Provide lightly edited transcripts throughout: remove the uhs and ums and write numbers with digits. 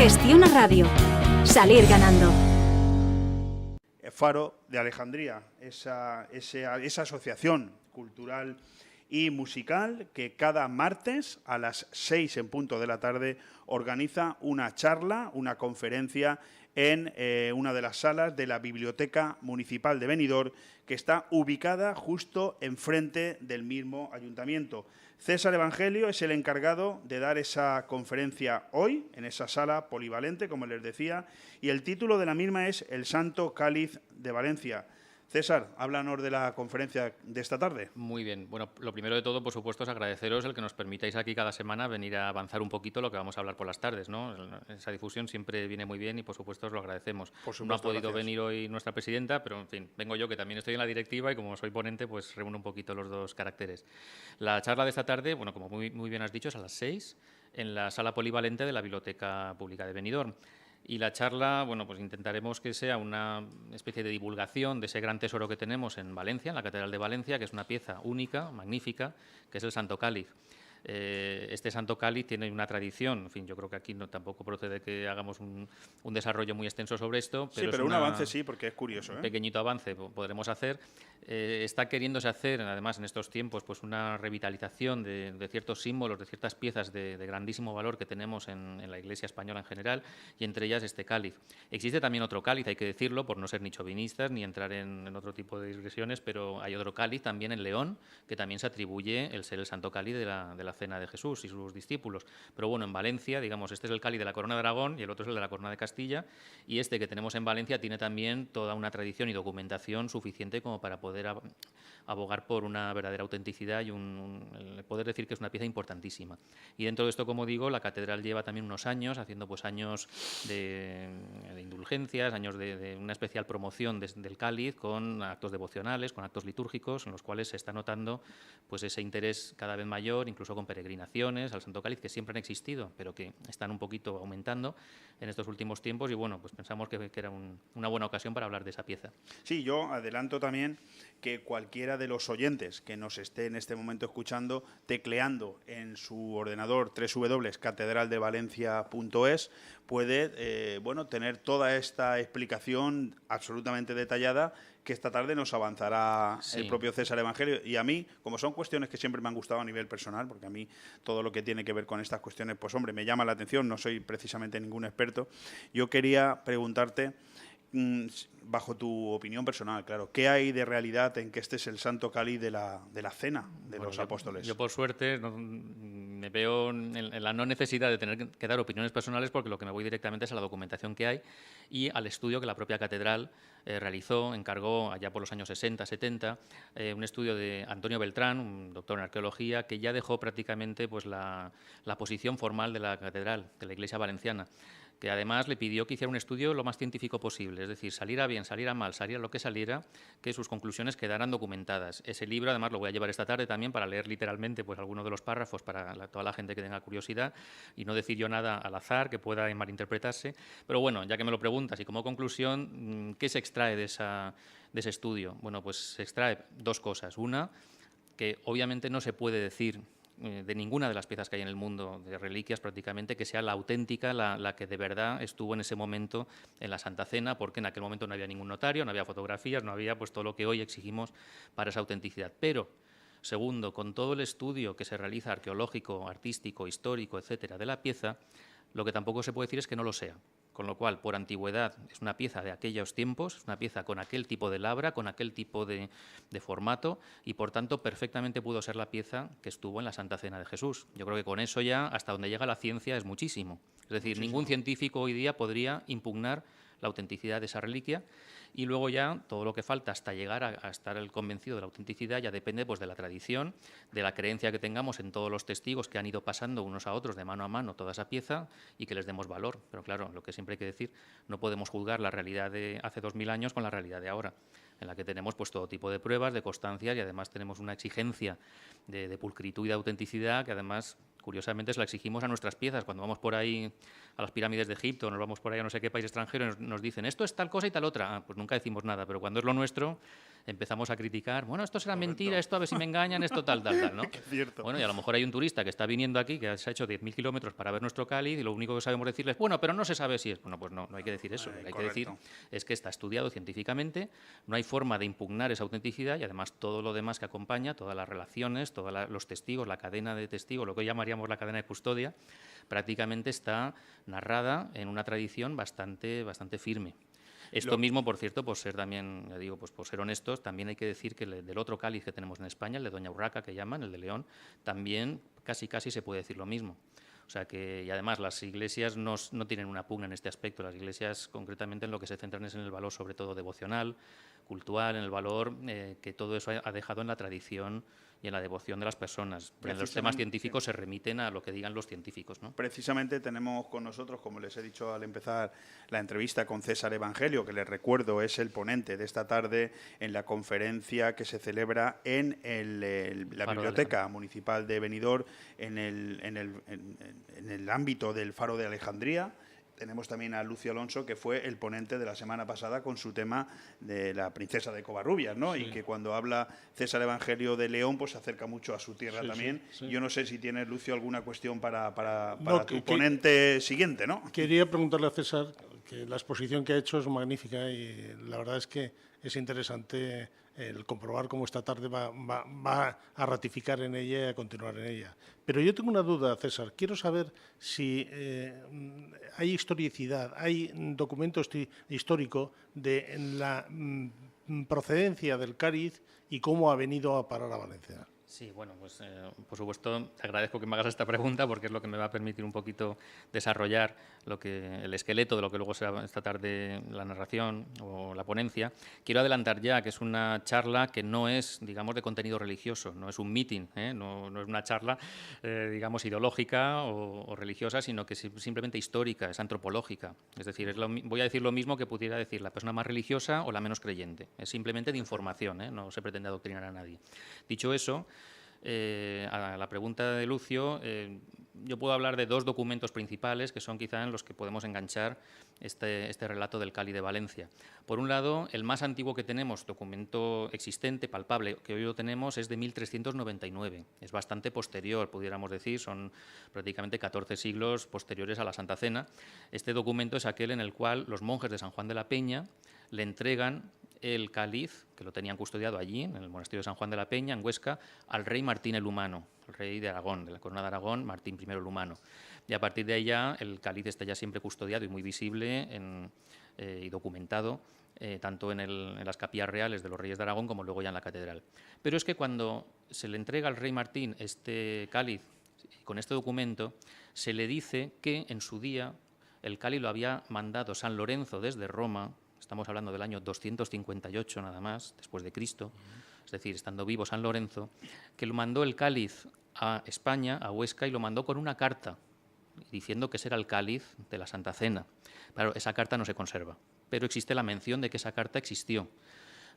Gestiona Radio. Salir ganando. Faro de Alejandría, esa asociación cultural y musical que cada martes a las 6 en punto de la tarde organiza una charla, una conferencia en una de las salas de la Biblioteca Municipal de Benidorm, que está ubicada justo enfrente del mismo ayuntamiento. César Evangelio es el encargado de dar esa conferencia hoy, en esa sala polivalente, como les decía, y el título de la misma es El Santo Cáliz de Valencia. César, háblanos de la conferencia de esta tarde. Muy bien. Bueno, lo primero de todo, por supuesto, es agradeceros el que nos permitáis aquí cada semana venir a avanzar un poquito lo que vamos a hablar por las tardes, ¿no? Esa difusión siempre viene muy bien y, por supuesto, os lo agradecemos. Por supuesto, no ha podido gracias. venir hoy nuestra presidenta, pero, en fin, vengo yo, que también estoy en la directiva y, como soy ponente, pues reúno un poquito los dos caracteres. La charla de esta tarde, bueno, como muy bien has dicho, es a las 6 en la sala polivalente de la Biblioteca Pública de Benidorm. Y la charla, bueno, pues intentaremos que sea una especie de divulgación de ese gran tesoro que tenemos en Valencia, en la Catedral de Valencia, que es una pieza única, magnífica, que es el Santo Cáliz. Este Santo Cáliz tiene una tradición, en fin, yo creo que aquí tampoco procede que hagamos un desarrollo muy extenso sobre esto. Pero sí, pero un avance sí, porque es curioso. Un pequeñito avance podremos hacer. Está queriéndose hacer, además, en estos tiempos, pues una revitalización de ciertos símbolos, de ciertas piezas de grandísimo valor que tenemos en la Iglesia española en general, y entre ellas este cáliz. Existe también otro cáliz, hay que decirlo, por no ser ni chauvinistas ni entrar en otro tipo de digresiones, pero hay otro cáliz también en León, que también se atribuye el ser el Santo Cáliz de la Cena de Jesús y sus discípulos. Pero bueno, en Valencia, digamos, este es el cáliz de la Corona de Aragón y el otro es el de la Corona de Castilla, y este que tenemos en Valencia tiene también toda una tradición y documentación suficiente como para poder abogar por una verdadera autenticidad y poder decir que es una pieza importantísima. Y dentro de esto, como digo, la catedral lleva también unos años haciendo pues años de indulgencias, años de una especial promoción del cáliz, con actos devocionales, con actos litúrgicos, en los cuales se está notando pues ese interés cada vez mayor, incluso con peregrinaciones al Santo Cáliz, que siempre han existido, pero que están un poquito aumentando en estos últimos tiempos, y bueno, pues pensamos que era una buena ocasión para hablar de esa pieza. Sí, yo adelanto también que cualquiera de los oyentes que nos esté en este momento escuchando, tecleando en su ordenador www.catedraldevalencia.es, puede tener toda esta explicación absolutamente detallada que esta tarde nos avanzará el propio César Evangelio. Y a mí, como son cuestiones que siempre me han gustado a nivel personal, porque a mí todo lo que tiene que ver con estas cuestiones, pues hombre, me llama la atención, no soy precisamente ningún experto, yo quería preguntarte, bajo tu opinión personal, claro, ¿qué hay de realidad en que este es el Santo Cáliz de la Cena de los Apóstoles? Yo, por suerte, me veo en la no necesidad de tener que dar opiniones personales, porque lo que me voy directamente es a la documentación que hay y al estudio que la propia catedral encargó allá por los años 60, 70, un estudio de Antonio Beltrán, un doctor en arqueología, que ya dejó prácticamente pues la posición formal de la catedral, de la Iglesia valenciana, que además le pidió que hiciera un estudio lo más científico posible, es decir, saliera bien, saliera mal, saliera lo que saliera, que sus conclusiones quedaran documentadas. Ese libro, además, lo voy a llevar esta tarde también para leer literalmente pues algunos de los párrafos para toda la gente que tenga curiosidad, y no decir yo nada al azar que pueda malinterpretarse. Pero bueno, ya que me lo preguntas, y como conclusión, ¿qué se extrae de ese estudio? Bueno, pues se extrae dos cosas. Una, que obviamente no se puede decir de ninguna de las piezas que hay en el mundo, de reliquias prácticamente, que sea la auténtica, la que de verdad estuvo en ese momento en la Santa Cena, porque en aquel momento no había ningún notario, no había fotografías, no había pues todo lo que hoy exigimos para esa autenticidad. Pero, segundo, con todo el estudio que se realiza arqueológico, artístico, histórico, etcétera, de la pieza, lo que tampoco se puede decir es que no lo sea. Con lo cual, por antigüedad, es una pieza de aquellos tiempos, es una pieza con aquel tipo de labra, con aquel tipo de formato, y por tanto perfectamente pudo ser la pieza que estuvo en la Santa Cena de Jesús. Yo creo que con eso ya, hasta donde llega la ciencia, es muchísimo. Es decir, ningún científico hoy día podría impugnar la autenticidad de esa reliquia, y luego ya todo lo que falta hasta llegar a estar el convencido de la autenticidad ya depende pues de la tradición, de la creencia que tengamos en todos los testigos que han ido pasando unos a otros de mano a mano toda esa pieza, y que les demos valor. Pero claro, lo que siempre hay que decir, no podemos juzgar la realidad de hace 2000 años con la realidad de ahora, en la que tenemos pues todo tipo de pruebas, de constancias, y además tenemos una exigencia de pulcritud y de autenticidad que además, curiosamente, se la exigimos a nuestras piezas. Cuando vamos por ahí a las pirámides de Egipto, nos vamos por ahí a no sé qué país extranjero y nos dicen esto es tal cosa y tal otra. Pues nunca decimos nada, pero cuando es lo nuestro empezamos a criticar, bueno, esto será mentira, esto a ver si me engañan, esto tal, ¿no? Es cierto. Bueno, y a lo mejor hay un turista que está viniendo aquí, que se ha hecho 10.000 kilómetros para ver nuestro cáliz y lo único que sabemos decirles, bueno, pero no se sabe si es. Bueno, pues no hay que decir eso. Lo que hay que decir es que está estudiado científicamente, no hay forma de impugnar esa autenticidad y además todo lo demás que acompaña, todas las relaciones, todos los testigos, la cadena de testigos, lo que hoy llamaríamos la cadena de custodia, prácticamente está narrada en una tradición bastante firme. Esto mismo, por cierto, por ser también, ya digo, pues por ser honestos, también hay que decir que del otro cáliz que tenemos en España, el de Doña Urraca, que llaman, el de León, también casi se puede decir lo mismo. O sea que, y además, las iglesias no tienen una pugna en este aspecto. Las iglesias, concretamente, en lo que se centran es en el valor, sobre todo, devocional, cultural, en el valor que todo eso ha dejado en la tradición y en la devoción de las personas. En los temas científicos se remiten a lo que digan los científicos, ¿no? Precisamente tenemos con nosotros, como les he dicho al empezar la entrevista, con César Evangelio, que les recuerdo es el ponente de esta tarde en la conferencia que se celebra en la Biblioteca Municipal de Benidorm en el ámbito del Faro de Alejandría. Tenemos también a Lucio Alonso, que fue el ponente de la semana pasada con su tema de la princesa de Covarrubias, ¿no? Sí. Y que cuando habla César Evangelio de León, pues se acerca mucho a su tierra también. Sí. Yo no sé si tienes, Lucio, alguna cuestión para tu ponente siguiente, ¿no? Quería preguntarle a César, que la exposición que ha hecho es magnífica y la verdad es que es interesante el comprobar cómo esta tarde va a ratificar en ella y a continuar en ella. Pero yo tengo una duda, César. Quiero saber si hay historicidad, hay documento histórico de la procedencia del cáliz y cómo ha venido a parar a Valencia. Sí, bueno, pues por supuesto te agradezco que me hagas esta pregunta porque es lo que me va a permitir un poquito desarrollar el esqueleto de lo que luego será esta tarde la narración o la ponencia. Quiero adelantar ya que es una charla que no es, digamos, de contenido religioso, no es un meeting, no es una charla, digamos, ideológica o religiosa, sino que es simplemente histórica, es antropológica. Es decir, voy a decir lo mismo que pudiera decir la persona más religiosa o la menos creyente. Es simplemente de información, no se pretende adoctrinar a nadie. Dicho eso, a la pregunta de Lucio, yo puedo hablar de dos documentos principales que son quizá en los que podemos enganchar este relato del cáliz de Valencia. Por un lado, el más antiguo que tenemos, documento existente, palpable, que hoy lo tenemos, es de 1399. Es bastante posterior, pudiéramos decir, son prácticamente 14 siglos posteriores a la Santa Cena. Este documento es aquel en el cual los monjes de San Juan de la Peña le entregan el cáliz, que lo tenían custodiado allí, en el monasterio de San Juan de la Peña, en Huesca, al rey Martín el Humano, el rey de Aragón, de la corona de Aragón, Martín I el Humano. Y a partir de ahí ya el cáliz está ya siempre custodiado y muy visible y documentado, tanto en las capillas reales de los reyes de Aragón como luego ya en la catedral. Pero es que cuando se le entrega al rey Martín este cáliz, con este documento, se le dice que en su día el cáliz lo había mandado San Lorenzo desde Roma. Estamos hablando del año 258 nada más, después de Cristo, es decir, estando vivo San Lorenzo, que lo mandó el cáliz a España, a Huesca, y lo mandó con una carta, diciendo que ese era el cáliz de la Santa Cena. Claro, esa carta no se conserva, pero existe la mención de que esa carta existió.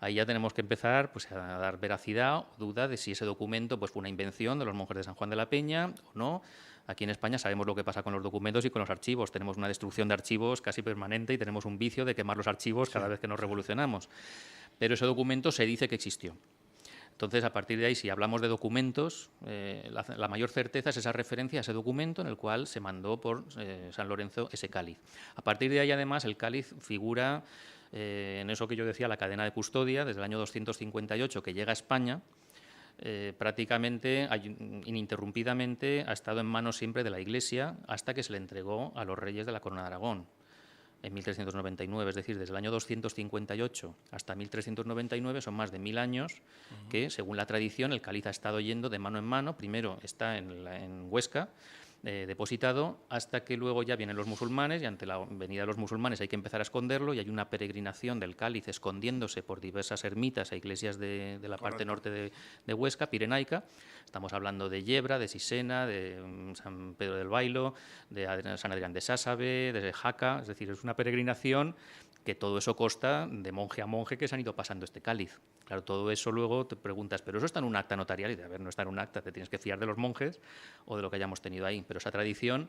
Ahí ya tenemos que empezar pues, a dar veracidad o duda de si ese documento pues, fue una invención de los monjes de San Juan de la Peña o no. Aquí en España sabemos lo que pasa con los documentos y con los archivos. Tenemos una destrucción de archivos casi permanente y tenemos un vicio de quemar los archivos cada vez que nos revolucionamos. Pero ese documento se dice que existió. Entonces, a partir de ahí, si hablamos de documentos, la mayor certeza es esa referencia a ese documento en el cual se mandó por San Lorenzo ese cáliz. A partir de ahí, además, el cáliz figura en eso que yo decía, la cadena de custodia, desde el año 258 que llega a España. Prácticamente, ininterrumpidamente, ha estado en manos siempre de la Iglesia hasta que se le entregó a los reyes de la Corona de Aragón en 1399, es decir, desde el año 258 hasta 1399 son más de 1000 años que, según la tradición, el cáliz ha estado yendo de mano en mano. Primero está en Huesca, depositado, hasta que luego ya vienen los musulmanes y ante la venida de los musulmanes hay que empezar a esconderlo y hay una peregrinación del cáliz escondiéndose por diversas ermitas e iglesias de la parte norte de Huesca, pirenaica. Estamos hablando de Yebra, de Sisena, de San Pedro del Bailo, de San Adrián de Sásabe, de Jaca. Es decir, es una peregrinación que todo eso consta de monje a monje que se han ido pasando este cáliz. Claro, todo eso luego te preguntas, ¿pero eso está en un acta notarial? Y de, a ver, no está en un acta, te tienes que fiar de los monjes o de lo que hayamos tenido ahí. Pero esa tradición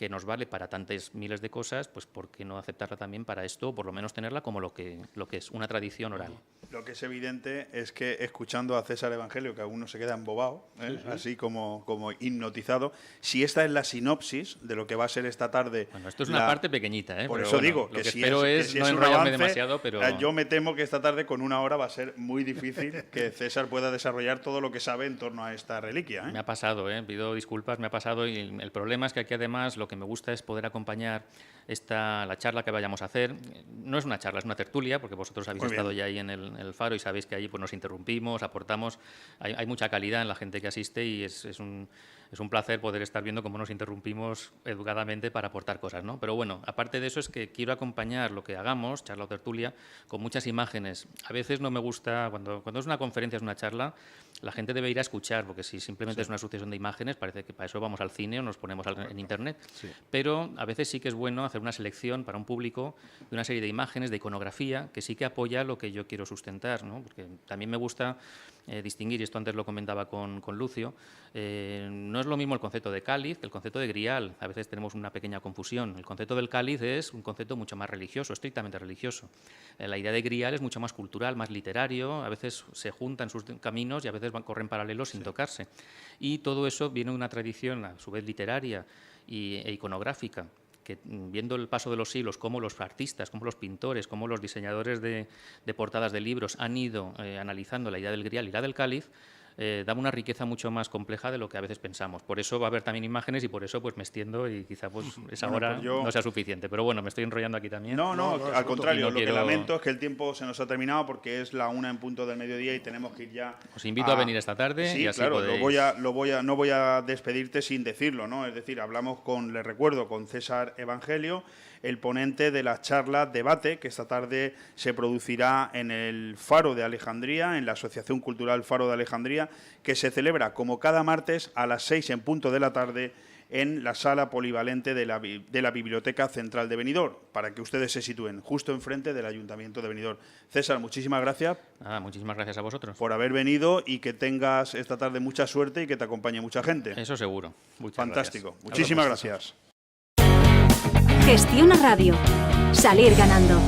que nos vale para tantas miles de cosas, pues ¿por qué no aceptarla también para esto, o por lo menos tenerla como lo que es una tradición oral? Lo que es evidente es que escuchando a César Evangelio, que aún no se queda embobado, así como hipnotizado, si esta es la sinopsis de lo que va a ser esta tarde... Bueno, esto es una parte pequeñita, Por pero eso bueno, digo lo que que si espero es no un enrollarme avance, demasiado, pero... Yo me temo que esta tarde con 1 hora va a ser muy difícil que César pueda desarrollar todo lo que sabe en torno a esta reliquia. Me ha pasado, pido disculpas, me ha pasado, y el problema es que aquí además lo que me gusta es poder acompañar la charla que vayamos a hacer. No es una charla, es una tertulia, porque vosotros habéis estado ya ahí en el Faro y sabéis que ahí pues, nos interrumpimos, aportamos, hay mucha calidad en la gente que asiste y es un placer poder estar viendo cómo nos interrumpimos educadamente para aportar cosas, ¿no? Pero bueno, aparte de eso es que quiero acompañar lo que hagamos, charla o tertulia, con muchas imágenes. A veces no me gusta, cuando es una conferencia, es una charla, la gente debe ir a escuchar, porque si simplemente es una sucesión de imágenes, parece que para eso vamos al cine o nos ponemos en Internet. Sí. Pero a veces sí que es bueno hacer una selección para un público de una serie de imágenes, de iconografía, que sí que apoya lo que yo quiero sustentar, ¿no? Porque también me gusta distinguir, y esto antes lo comentaba con Lucio, no es lo mismo el concepto de cáliz que el concepto de grial. A veces tenemos una pequeña confusión. El concepto del cáliz es un concepto mucho más religioso, estrictamente religioso. La idea de grial es mucho más cultural, más literario, a veces se juntan sus caminos y a veces corren paralelos sin tocarse. Y todo eso viene de una tradición, a su vez literaria e iconográfica, que viendo el paso de los siglos, cómo los artistas, cómo los pintores, cómo los diseñadores de portadas de libros han ido analizando la idea del grial y la del cáliz, da una riqueza mucho más compleja de lo que a veces pensamos. Por eso va a haber también imágenes y por eso pues me extiendo y quizá pues esa hora no sea suficiente. Pero bueno, me estoy enrollando aquí también. No, al contrario. Lo que lamento es que el tiempo se nos ha terminado porque es la 1:00 del mediodía y tenemos que ir ya. Os invito a venir esta tarde. Sí, y así claro, podéis... no voy a despedirte sin decirlo, ¿no? Es decir, hablamos les recuerdo, con César Evangelio, el ponente de la charla debate que esta tarde se producirá en el Faro de Alejandría, en la Asociación Cultural Faro de Alejandría, que se celebra como cada martes a las 6:00 de la tarde en la sala polivalente de la Biblioteca Central de Benidorm, para que ustedes se sitúen justo enfrente del Ayuntamiento de Benidorm. César, muchísimas gracias. Muchísimas gracias a vosotros. Por haber venido y que tengas esta tarde mucha suerte y que te acompañe mucha gente. Eso seguro. Muchas Fantástico. Gracias. Muchísimas gracias. Gestiona Radio. Salir ganando.